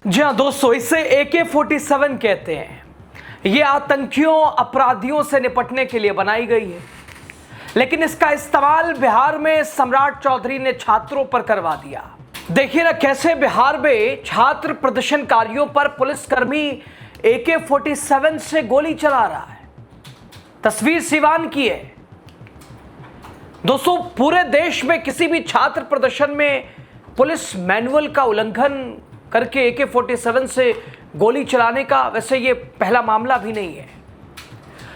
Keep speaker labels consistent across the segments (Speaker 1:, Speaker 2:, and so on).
Speaker 1: जी हाँ दोस्तों, इसे AK-47 कहते हैं। ये आतंकियों अपराधियों से निपटने के लिए बनाई गई है, लेकिन इसका इस्तेमाल बिहार में सम्राट चौधरी ने छात्रों पर करवा दिया। देखिए ना कैसे बिहार में छात्र प्रदर्शनकारियों पर पुलिसकर्मी AK-47 से गोली चला रहा है। तस्वीर सिवान की है। दोस्तों, पूरे देश में किसी भी छात्र प्रदर्शन में पुलिस मैनुअल का उल्लंघन करके AK-47 से गोली चलाने का वैसे ये पहला मामला भी नहीं है।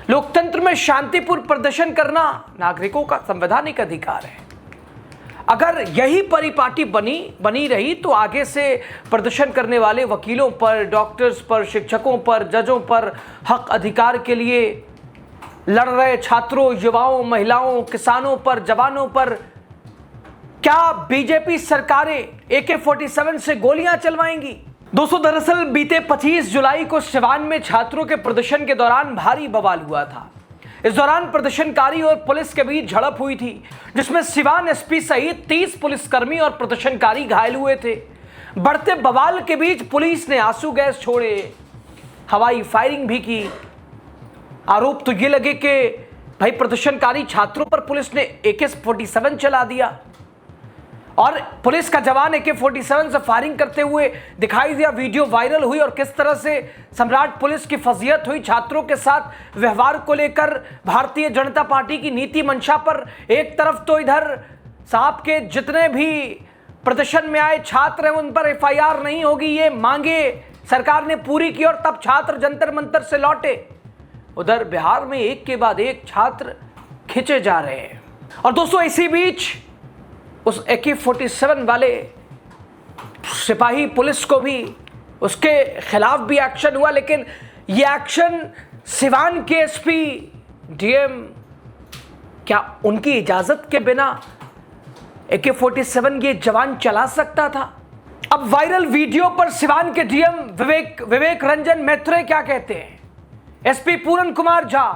Speaker 1: लोकतंत्र में शांतिपूर्ण प्रदर्शन करना नागरिकों का संवैधानिक अधिकार है। अगर यही परिपाटी बनी रही तो आगे से प्रदर्शन करने वाले वकीलों पर, डॉक्टर्स पर, शिक्षकों पर, जजों पर, हक अधिकार के लिए लड़ रहे छात्रों, युवाओं, महिलाओं, किसानों पर, जवानों पर क्या बीजेपी सरकारें AK-47 से गोलियां चलवाएंगी? दोस्तों, दरअसल बीते 25 जुलाई को सिवान में छात्रों के प्रदर्शन के दौरान भारी बवाल हुआ था। इस दौरान प्रदर्शनकारी और पुलिस के बीच झड़प हुई थी, जिसमें सिवान SP सहित 30 पुलिसकर्मी और प्रदर्शनकारी घायल हुए थे। बढ़ते बवाल के बीच पुलिस ने आंसू गैस छोड़े, हवाई फायरिंग भी की। आरोप तो ये लगे कि भाई प्रदर्शनकारी छात्रों पर पुलिस ने AK-47 चला दिया और पुलिस का जवान AK-47 से फायरिंग करते हुए दिखाई दिया। वीडियो वायरल हुई और किस तरह से सम्राट पुलिस की फजीहत हुई छात्रों के साथ व्यवहार को लेकर। भारतीय जनता पार्टी की नीति मंशा पर एक तरफ तो इधर साहब के जितने भी प्रदर्शन में आए छात्र हैं उन पर FIR नहीं होगी, ये मांगे सरकार ने पूरी की और तब छात्र जंतर मंतर से लौटे। उधर बिहार में एक के बाद एक छात्र खींचे जा रहे हैं। और दोस्तों, इसी बीच उस AK-47 वाले सिपाही पुलिस को भी उसके खिलाफ भी एक्शन हुआ, लेकिन यह एक्शन सिवान के SP DM क्या उनकी इजाजत के बिना AK-47 ये जवान चला सकता था? अब वायरल वीडियो पर सिवान के DM विवेक रंजन मैत्रे क्या कहते हैं? SP पूरन कुमार झा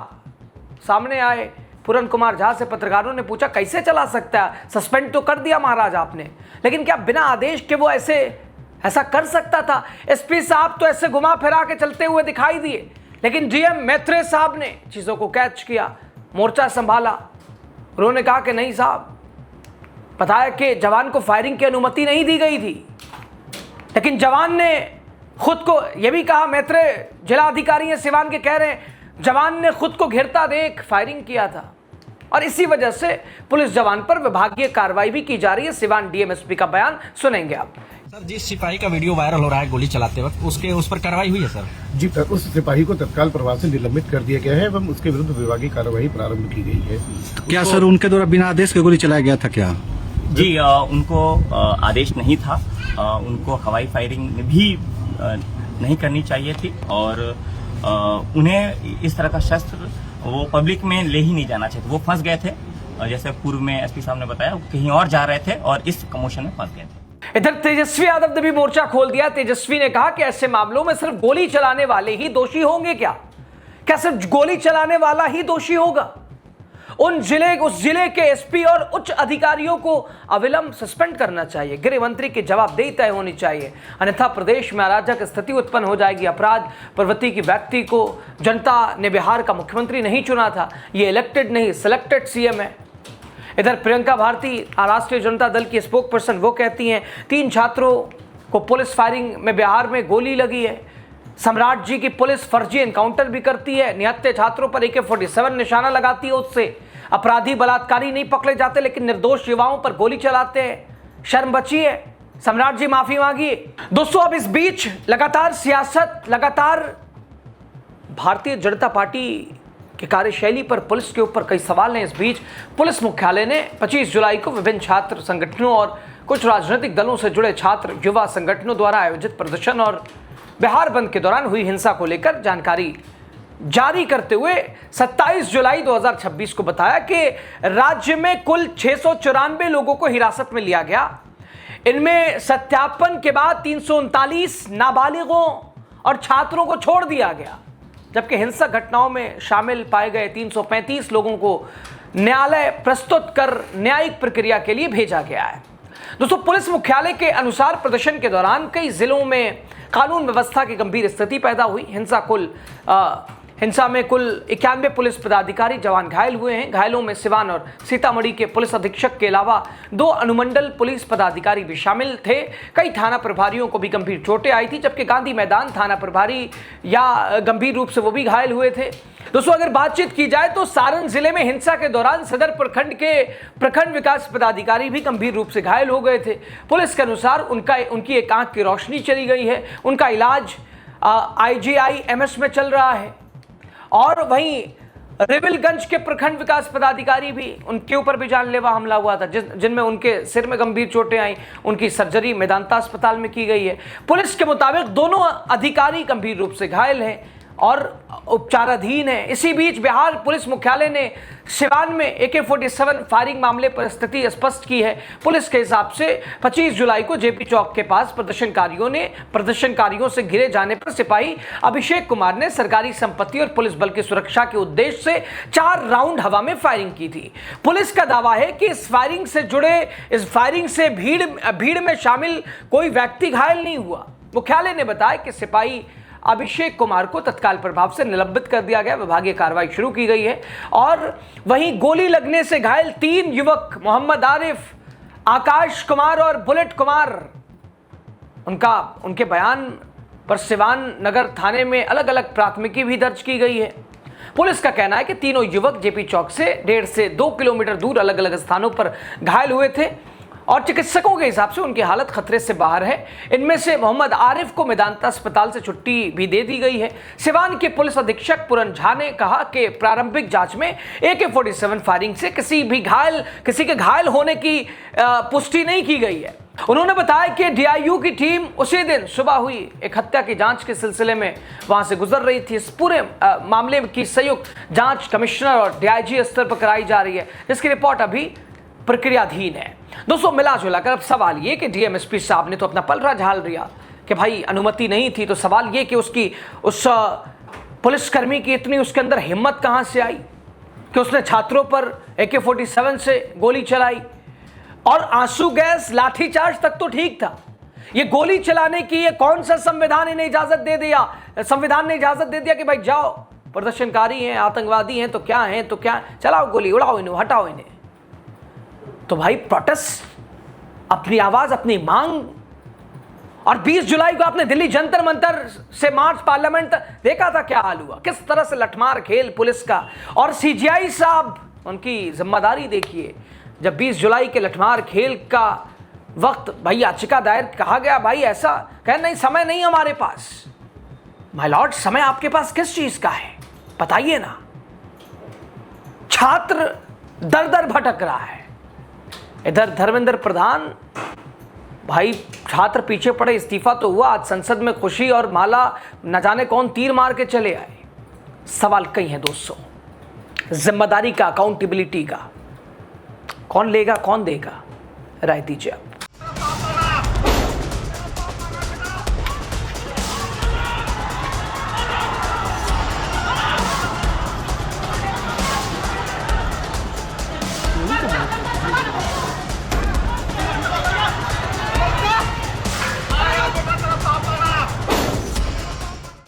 Speaker 1: सामने आए। पूरन कुमार झा से पत्रकारों ने पूछा कैसे चला सकता है, सस्पेंड तो कर दिया महाराज आपने, लेकिन क्या बिना आदेश के वो ऐसा कर सकता था? SP साहब तो ऐसे घुमा फिरा के चलते हुए दिखाई दिए, लेकिन DM मैत्रे साहब ने चीजों को कैच किया, मोर्चा संभाला। उन्होंने कहा कि नहीं साहब, बताया कि जवान को फायरिंग की अनुमति नहीं दी गई थी, लेकिन जवान ने खुद को यह भी कहा, मैत्रे जिला अधिकारी हैं सिवान के, कह रहे हैं जवान ने खुद को घिरता देख फायरिंग किया था और इसी वजह से पुलिस जवान पर विभागीय कार्रवाई भी की जा रही है। सिवान DM SP का बयान सुनेंगे आप।
Speaker 2: सर, जिस सिपाही का वीडियो वायरल हो रहा है गोली चलाते वक्त, उस पर कार्रवाई हुई है सर?
Speaker 3: जी, उस सिपाही को तत्काल प्रभाव से निलंबित कर दिया गया है एवं उसके विरुद्ध विभागीय कार्रवाई प्रारंभ की गई है।
Speaker 4: क्या सर उनके द्वारा बिना आदेश के गोली चलाया गया था क्या?
Speaker 5: जी, उनको आदेश नहीं था। उनको हवाई फायरिंग भी नहीं करनी चाहिए थी और उन्हें इस तरह का शस्त्र वो पब्लिक में ले ही नहीं जाना चाहिए। वो फंस गए थे, जैसे पूर्व में SP साहब ने बताया, कहीं और जा रहे थे और इस कमोशन में फंस गए थे।
Speaker 1: इधर तेजस्वी यादव ने भी मोर्चा खोल दिया। तेजस्वी ने कहा कि ऐसे मामलों में सिर्फ गोली चलाने वाले ही दोषी होंगे। क्या सिर्फ गोली चलाने वाला ही दोषी होगा? उस जिले के SP और उच्च अधिकारियों को अविलंब सस्पेंड करना चाहिए। गृह मंत्री की जवाबदेही तय होनी चाहिए, अन्यथा प्रदेश में अराजक स्थिति उत्पन्न हो जाएगी। अपराध प्रवृत्ति की व्यक्ति को जनता ने बिहार का मुख्यमंत्री नहीं चुना था, ये इलेक्टेड नहीं सिलेक्टेड CM है। इधर प्रियंका भारती राष्ट्रीय जनता दल की स्पोक पर्सन, वो कहती हैं 3 छात्रों को पुलिस फायरिंग में बिहार में गोली लगी है। सम्राट जी की पुलिस फर्जी एनकाउंटर भी करती है, निहत्थे छात्रों पर AK-47 निशाना लगाती है, उससे अपराधी बलात्कारी नहीं पकड़े जाते, लेकिन निर्दोष युवाओं पर गोली चलाते हैं। शर्म बची है, सम्राट जी माफी मांगिए। दोस्तों, अब इस बीच लगातार भारतीय जनता पार्टी की कार्यशैली पर पुलिस के ऊपर कई सवाल हैं। इस बीच पुलिस मुख्यालय ने 25 जुलाई को विभिन्न छात्र संगठनों और कुछ राजनीतिक दलों से जुड़े छात्र युवा संगठनों द्वारा आयोजित प्रदर्शन और बिहार बंद के दौरान हुई हिंसा को लेकर जानकारी जारी करते हुए 27 जुलाई 2026 को बताया कि राज्य में कुल 694 लोगों को हिरासत में लिया गया। इनमें सत्यापन के बाद 339 नाबालिगों और छात्रों को छोड़ दिया गया, जबकि हिंसक घटनाओं में शामिल पाए गए 335 लोगों को न्यायालय प्रस्तुत कर न्यायिक प्रक्रिया के लिए भेजा गया है। दोस्तों, पुलिस मुख्यालय के अनुसार प्रदर्शन के दौरान कई जिलों में कानून व्यवस्था की गंभीर स्थिति पैदा हुई। हिंसा में कुल 91 पुलिस पदाधिकारी जवान घायल हुए हैं। घायलों में सिवान और सीतामढ़ी के पुलिस अधीक्षक के अलावा 2 अनुमंडल पुलिस पदाधिकारी भी शामिल थे। कई थाना प्रभारियों को भी गंभीर चोटें आई थी, जबकि गांधी मैदान थाना प्रभारी या गंभीर रूप से वो भी घायल हुए थे। दोस्तों, अगर बातचीत की जाए तो सारण जिले में हिंसा के दौरान सदर प्रखंड के प्रखंड विकास पदाधिकारी भी गंभीर रूप से घायल हो गए थे। पुलिस के अनुसार उनकी एक आंख की रोशनी चली गई है। उनका इलाज IGIMS में चल रहा है। और वहीं रिविलगंज के प्रखंड विकास पदाधिकारी भी, उनके ऊपर भी जानलेवा हमला हुआ था, जिनमें उनके सिर में गंभीर चोटें आई। उनकी सर्जरी मेदांता अस्पताल में की गई है। पुलिस के मुताबिक दोनों अधिकारी गंभीर रूप से घायल हैं और उपचाराधीन है। इसी बीच बिहार पुलिस मुख्यालय ने सिवान में AK-47 फायरिंग मामले पर स्थिति स्पष्ट की है। पुलिस के हिसाब से 25 जुलाई को JP चौक के पास प्रदर्शनकारियों से घिरे जाने पर सिपाही अभिषेक कुमार ने सरकारी संपत्ति और पुलिस बल की सुरक्षा के उद्देश्य से 4 राउंड हवा में फायरिंग की थी। पुलिस का दावा है कि इस फायरिंग से भीड़ में शामिल कोई व्यक्ति घायल नहीं हुआ। मुख्यालय ने बताया कि सिपाही अभिषेक कुमार को तत्काल प्रभाव से निलंबित कर दिया गया। विभागीय कार्रवाई शुरू की गई है। और वहीं गोली लगने से घायल 3 युवक मोहम्मद आरिफ, आकाश कुमार और बुलेट कुमार, उनके बयान पर सिवान नगर थाने में अलग अलग प्राथमिकी भी दर्ज की गई है। पुलिस का कहना है कि तीनों युवक JP चौक से 1.5 से 2 किलोमीटर दूर अलग अलग स्थानों पर घायल हुए थे और चिकित्सकों के हिसाब से उनकी हालत खतरे से बाहर है। इनमें से मोहम्मद आरिफ को मेदांता अस्पताल से छुट्टी भी दे दी गई है। सिवान के पुलिस अधीक्षक पूरन झा ने कहा कि प्रारंभिक जांच में AK-47 फायरिंग से किसी के घायल होने की पुष्टि नहीं की गई है। उन्होंने बताया कि DIU की टीम उसी दिन सुबह हुई एक हत्या की जांच के सिलसिले में वहां से गुजर रही थी। इस पूरे मामले की संयुक्त जांच कमिश्नर और DIG स्तर पर कराई जा रही है, जिसकी रिपोर्ट अभी प्रक्रियाधीन है। दोस्तों, मिला जुला कर अब सवाल ये कि DMSP साहब ने तो अपना पलड़ा झाल दिया कि भाई अनुमति नहीं थी, तो सवाल ये कि उस पुलिसकर्मी की इतनी उसके अंदर हिम्मत कहां से आई कि उसने छात्रों पर AK-47 से गोली चलाई। और आंसू गैस, लाठीचार्ज तक तो ठीक था, ये गोली चलाने की ये कौन सा संविधान ने इजाजत दे दिया कि भाई जाओ, प्रदर्शनकारी हैं, आतंकवादी हैं तो क्या हैं, तो क्या, चलाओ गोली, उड़ाओ इन्हें, हटाओ इन्हें। तो भाई प्रोटेस्ट, अपनी आवाज, अपनी मांग। और 20 जुलाई को आपने दिल्ली जंतर मंतर से मार्च पार्लियामेंट देखा था, क्या हाल हुआ, किस तरह से लठमार खेल पुलिस का। और CGI साहब, उनकी जिम्मेदारी देखिए, जब 20 जुलाई के लठमार खेल का वक्त भाई याचिका दायर कहा गया, भाई ऐसा कह नहीं, समय नहीं हमारे पास। माय लॉर्ड, समय आपके पास किस चीज का है बताइए ना। छात्र दर दर भटक रहा है, इधर धर्मेंद्र प्रधान, भाई छात्र पीछे पड़े, इस्तीफा तो हुआ, आज संसद में खुशी और माला, न जाने कौन तीर मार के चले आए। सवाल कई हैं दोस्तों, जिम्मेदारी का, अकाउंटेबिलिटी का, कौन लेगा कौन देगा, राय दीजिए आप।